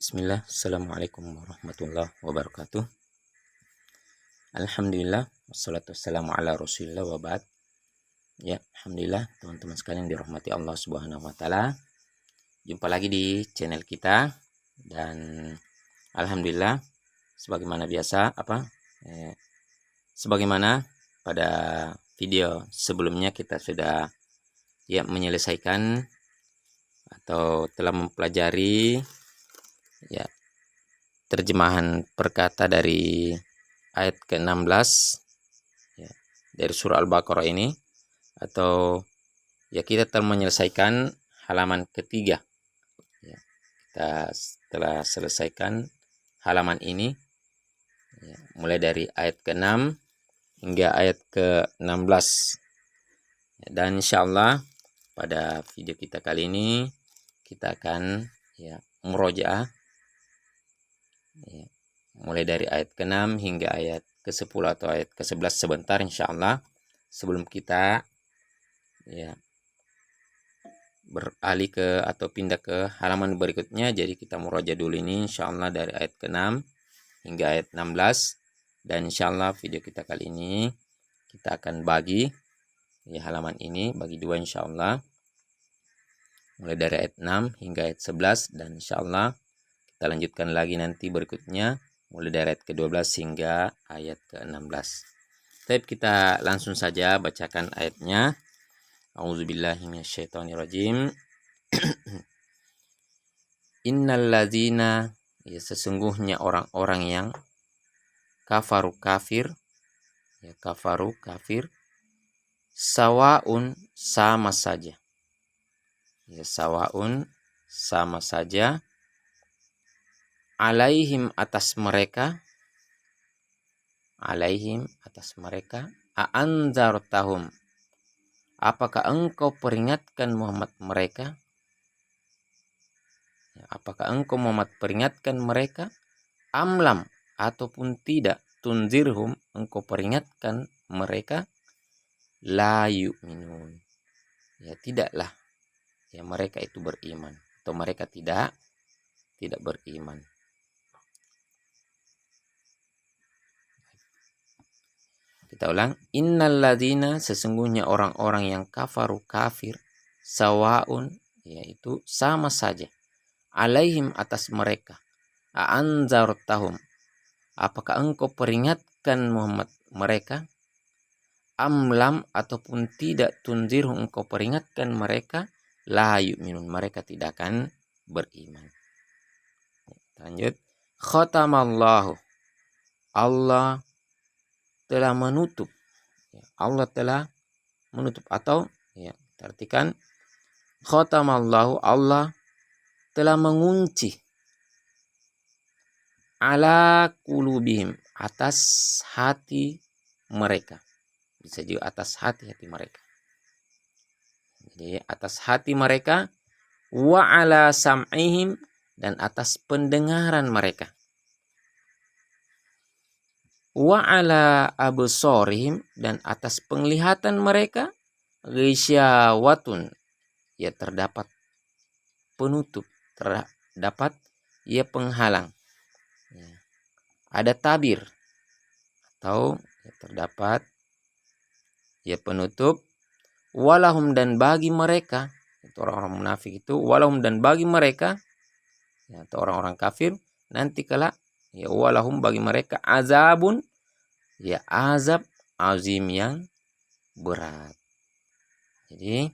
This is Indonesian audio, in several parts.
Bismillah, Assalamualaikum warahmatullahi wabarakatuh. Alhamdulillah, wassalatu wassalamu ala rasulillah wa ba'd. Ya, Alhamdulillah teman-teman sekalian dirahmati Allah subhanahu wa ta'ala. Jumpa lagi di channel kita. Dan Alhamdulillah, sebagaimana biasa, sebagaimana pada video sebelumnya kita sudah menyelesaikan atau telah mempelajari terjemahan perkata dari ayat ke-16 dari surah Al-Baqarah ini, atau kita telah menyelesaikan halaman ketiga. Kita telah selesaikan halaman ini mulai dari ayat ke-6 hingga ayat ke-16. Dan insyaallah pada video kita kali ini kita akan murojaah mulai dari ayat ke-6 hingga ayat ke-10 atau ayat ke-11 sebentar insyaallah, sebelum kita beralih ke atau pindah ke halaman berikutnya. Jadi kita murojaah dulu ini insyaallah dari ayat ke-6 hingga ayat 16. Dan insyaallah video kita kali ini kita akan bagi halaman ini bagi dua insyaallah, mulai dari ayat 6 hingga ayat 11. Dan insyaallah kita lanjutkan lagi nanti berikutnya mulai dari ayat ke-12 hingga ayat ke-16. Baik, kita langsung saja bacakan ayatnya. A'udzubillahi minasyaitonirrajim. Innalladzina, sesungguhnya orang-orang yang kafaru kafir, sawaun sama saja. Sawaun sama saja, alaihim atas mereka, a'anzartahum, apakah engkau peringatkan Muhammad mereka? Apakah engkau Muhammad peringatkan mereka? Amlam, ataupun tidak, tunzirhum, engkau peringatkan mereka? La yu'minun, tidaklah mereka itu beriman, atau mereka tidak beriman. Kita ulang. Innalladzina, sesungguhnya orang-orang yang kafaru kafir, sawaun, yaitu sama saja, alaihim atas mereka, a'anzartahum, apakah engkau peringatkan Muhammad mereka? Amlam, ataupun tidak, tunzirhum, engkau peringatkan mereka? La yu'minun, mereka tidak akan beriman. Lanjut. Khatamallahu, Allah telah menutup. Allah telah menutup, atau artikan khatamallahu, Allah telah mengunci, ala qulubihim, atas hati mereka. Bisa juga atas hati-hati mereka. Jadi atas hati mereka, wa ala sam'ihim, dan atas pendengaran mereka, wa ala absorihim, dan atas penglihatan mereka, ghisyawatun, terdapat penutup, terdapat penghalang, ada tabir, atau terdapat penutup. Walahum, dan bagi mereka, itu orang-orang munafik itu, walahum, dan bagi mereka, atau orang-orang kafir nanti kelak, walahum, bagi mereka, azabun, azab azim, yang berat. Jadi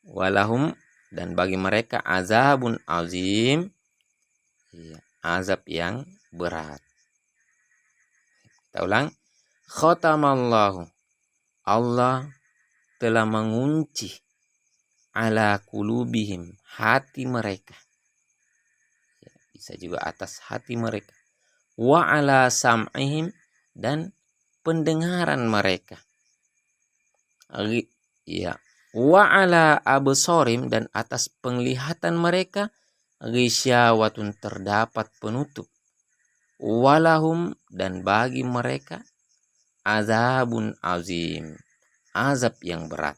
walahum, dan bagi mereka, azabun azim, azab yang berat. Kita ulang. Khatamallahu, Allah telah mengunci, ala qulubihim, hati mereka, bisa juga atas hati mereka, wa ala sam'ihim, dan pendengaran mereka, wa ala absorim, dan atas penglihatan mereka, ghisyawatun, terdapat penutup. Walahum, dan bagi mereka, azabun azim, azab yang berat.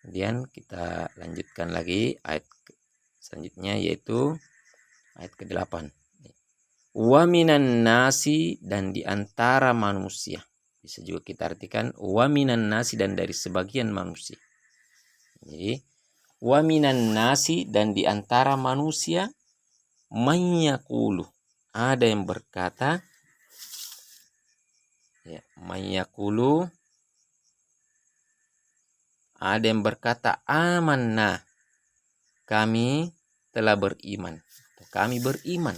Kemudian kita lanjutkan lagi ayat selanjutnya, yaitu ayat ke-8. Wa minan nasi, dan di antara manusia. Bisa juga kita artikan wa minan nasi, dan dari sebagian manusia. Jadi wa minan nasi, dan di antara manusia, man yaqulu, ada yang berkata, ya, man yaqulu, ada yang berkata amanna, kami telah beriman, kami beriman,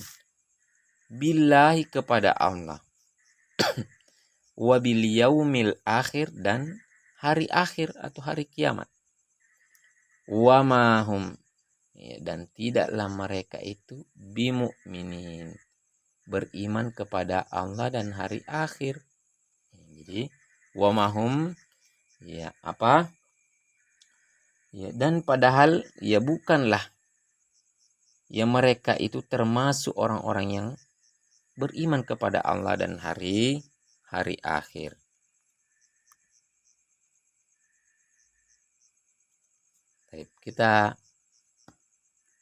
billahi, kepada Allah, wa bil yaumil akhir, dan hari akhir atau hari kiamat, wa mahum, ya, dan tidaklah mereka itu bimu'minin, beriman kepada Allah dan hari akhir. Jadi wa mahum, ya apa, ya, dan padahal ya bukanlah ya mereka itu termasuk orang-orang yang beriman kepada Allah dan hari akhir. Baik, kita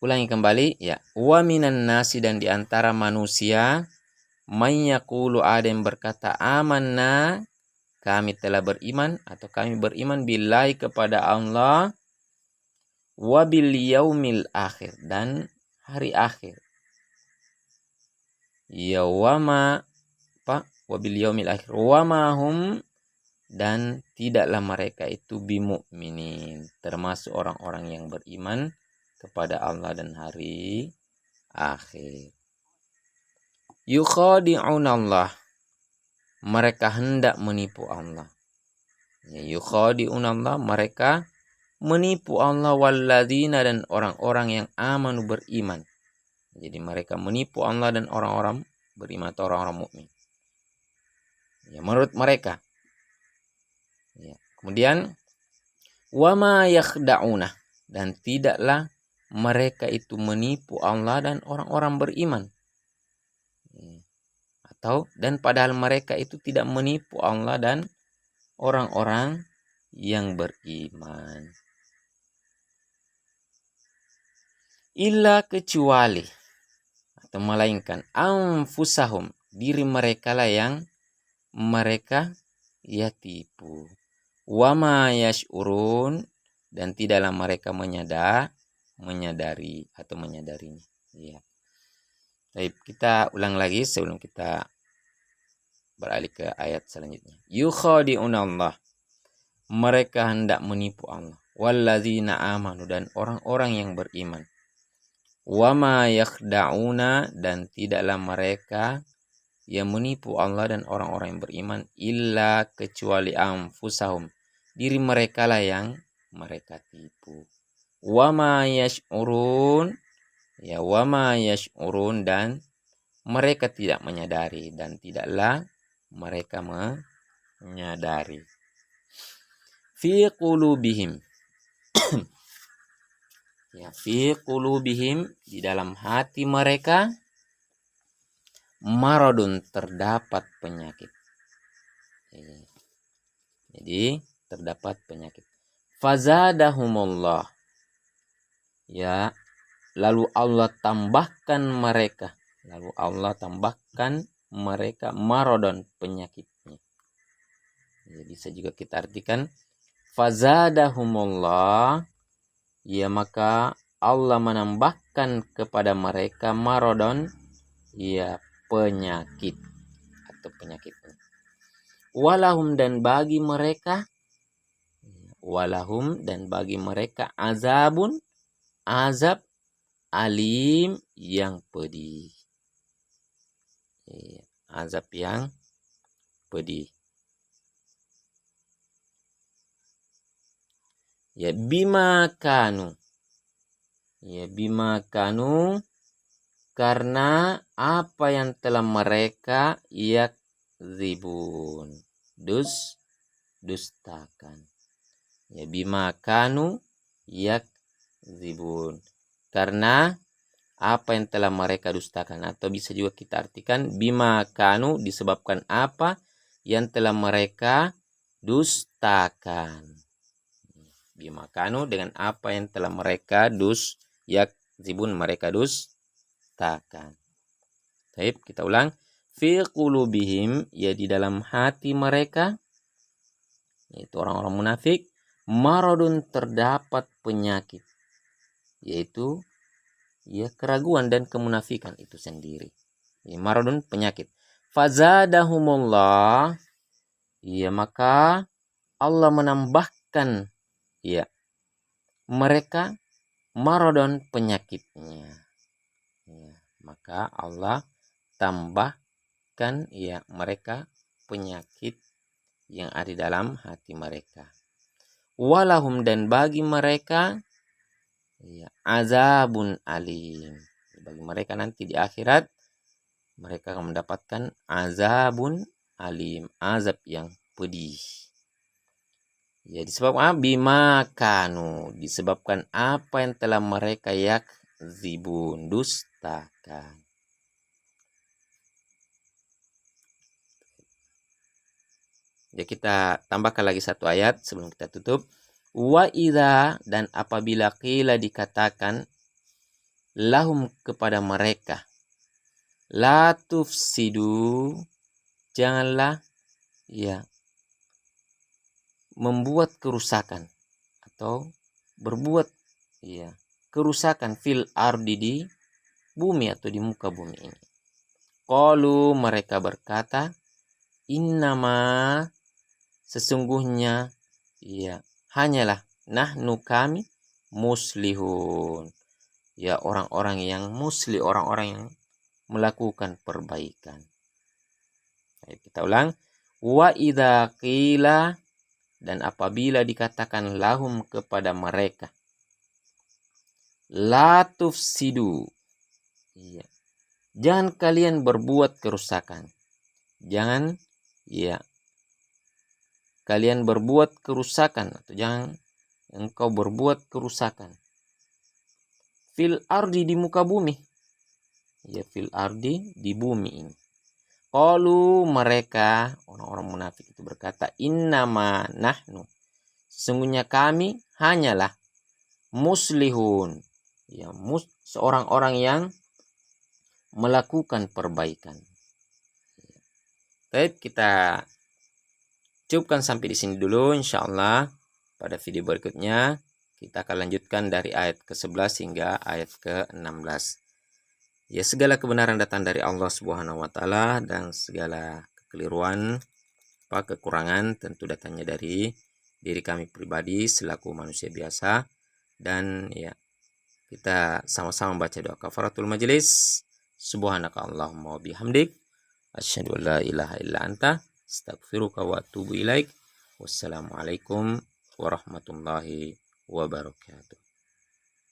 ulangi kembali, ya. Wa minan nasi, dan di antara manusia, may yaqulu, ada yang berkata amanna, kami telah beriman atau kami beriman, billahi, kepada Allah, wa bil yaumil akhir, dan hari akhir. Ya wama apa? Wa bil yaumil akhir, wa mahum, dan tidaklah mereka itu bimu'minin, termasuk orang-orang yang beriman kepada Allah dan hari akhir. Yukhadi'unallah, mereka hendak menipu Allah. Ya, yukhadi'unallah, mereka menipu Allah, walladzina, dan orang-orang yang amanu, beriman. Jadi mereka menipu Allah dan orang-orang beriman atau orang-orang mukmin. Ya, menurut mereka. Ya. Kemudian wama yakhda'una, dan tidaklah mereka itu menipu Allah dan orang-orang beriman. Ya. Atau dan padahal mereka itu tidak menipu Allah dan orang-orang yang beriman. Illa, kecuali atau melainkan, anfusahum, diri mereka lah yang mereka ya tipu. Wama yash'urun, dan tidaklah mereka menyadari atau menyadarinya. Ya. Baik, kita ulang lagi sebelum kita beralih ke ayat selanjutnya. Yukhadi'unallah, mereka hendak menipu Allah. Walladzina amanu, dan orang-orang yang beriman. Wama yakhda'una, dan tidaklah mereka yang menipu Allah dan orang-orang yang beriman, illa, kecuali anfusahum, diri mereka lah yang mereka tipu. Wama yash'urun, ya, wama yash'urun, dan mereka tidak menyadari, dan tidaklah mereka menyadari. Fi qulubihim, ya, fi qulubihim, di dalam hati mereka, maradun, terdapat penyakit. Jadi terdapat penyakit. Fazadahumullah, ya, lalu Allah tambahkan mereka, maradon, penyakitnya. Ya, bisa juga kita artikan fazadahumullah, ya, maka Allah menambahkan kepada mereka maradon, ya, penyakit atau penyakitnya. Walahum, dan bagi mereka, azabun, azab, alim, yang pedih. Ya, azab yang pedih. Ya, bima kanu, ya, bima kanu, karena apa yang telah mereka yakzibun, dustakan. Ya, bima kanu yakzibun, karena apa yang telah mereka dustakan, atau bisa juga kita artikan bima kanu, disebabkan apa yang telah mereka dustakan. bima kanu dengan apa yang telah mereka yakzibun mereka dustakan. Baik, kita ulang. Fi qulubihim, ya di dalam hati mereka, yaitu orang-orang munafik, maradun terdapat penyakit, yaitu ya keraguan dan kemunafikan itu sendiri. Ya, maradun penyakit. Fazadahumullah, ya maka Allah menambahkan ya mereka maradun penyakitnya. Ya, maka Allah tambahkan ya mereka penyakit yang ada dalam hati mereka. Walahum, dan bagi mereka ya azabun alim. Bagi mereka nanti di akhirat mereka akan mendapatkan azabun alim, azab yang pedih. Ya disebabkan bima kanu, disebabkan apa yang telah mereka yakzibun, dustakan. Ya kita tambahkan lagi satu ayat sebelum kita tutup. Wa idza, dan apabila qila dikatakan lahum kepada mereka, la tufsidu, janganlah ya membuat kerusakan atau berbuat ya kerusakan fil ardi, di bumi atau di muka bumi ini. Qalu, mereka berkata, innama, sesungguhnya ya hanyalah nahnu kami muslihun, ya orang-orang yang musli, orang-orang yang melakukan perbaikan. Baik, kita ulang. Wa idza qila, dan apabila dikatakan lahum kepada mereka, la tufsidu, ya jangan kalian berbuat kerusakan, jangan ya kalian berbuat kerusakan, atau jangan engkau berbuat kerusakan fil ardi, di muka bumi, ya fil ardi, di bumi ini. Qalu, mereka orang-orang munafik itu berkata, innama nahnu, sesungguhnya kami hanyalah muslihun, ya seorang-orang yang melakukan perbaikan. Baik, kita cukupkan sampai di sini dulu. Insyaallah pada video berikutnya kita akan lanjutkan dari ayat ke-11 hingga ayat ke-16. Ya, segala kebenaran datang dari Allah Subhanahu wa taala, dan segala kekeliruan, kekurangan tentu datangnya dari diri kami pribadi selaku manusia biasa. Dan ya, kita sama-sama baca doa kafaratul majelis. Subhanaka Allahumma wa bihamdik, asyhadu an la ilaha illa anta, astaghfiruka wa atubu ilaik. Wassalamualaikum warahmatullahi wabarakatuh.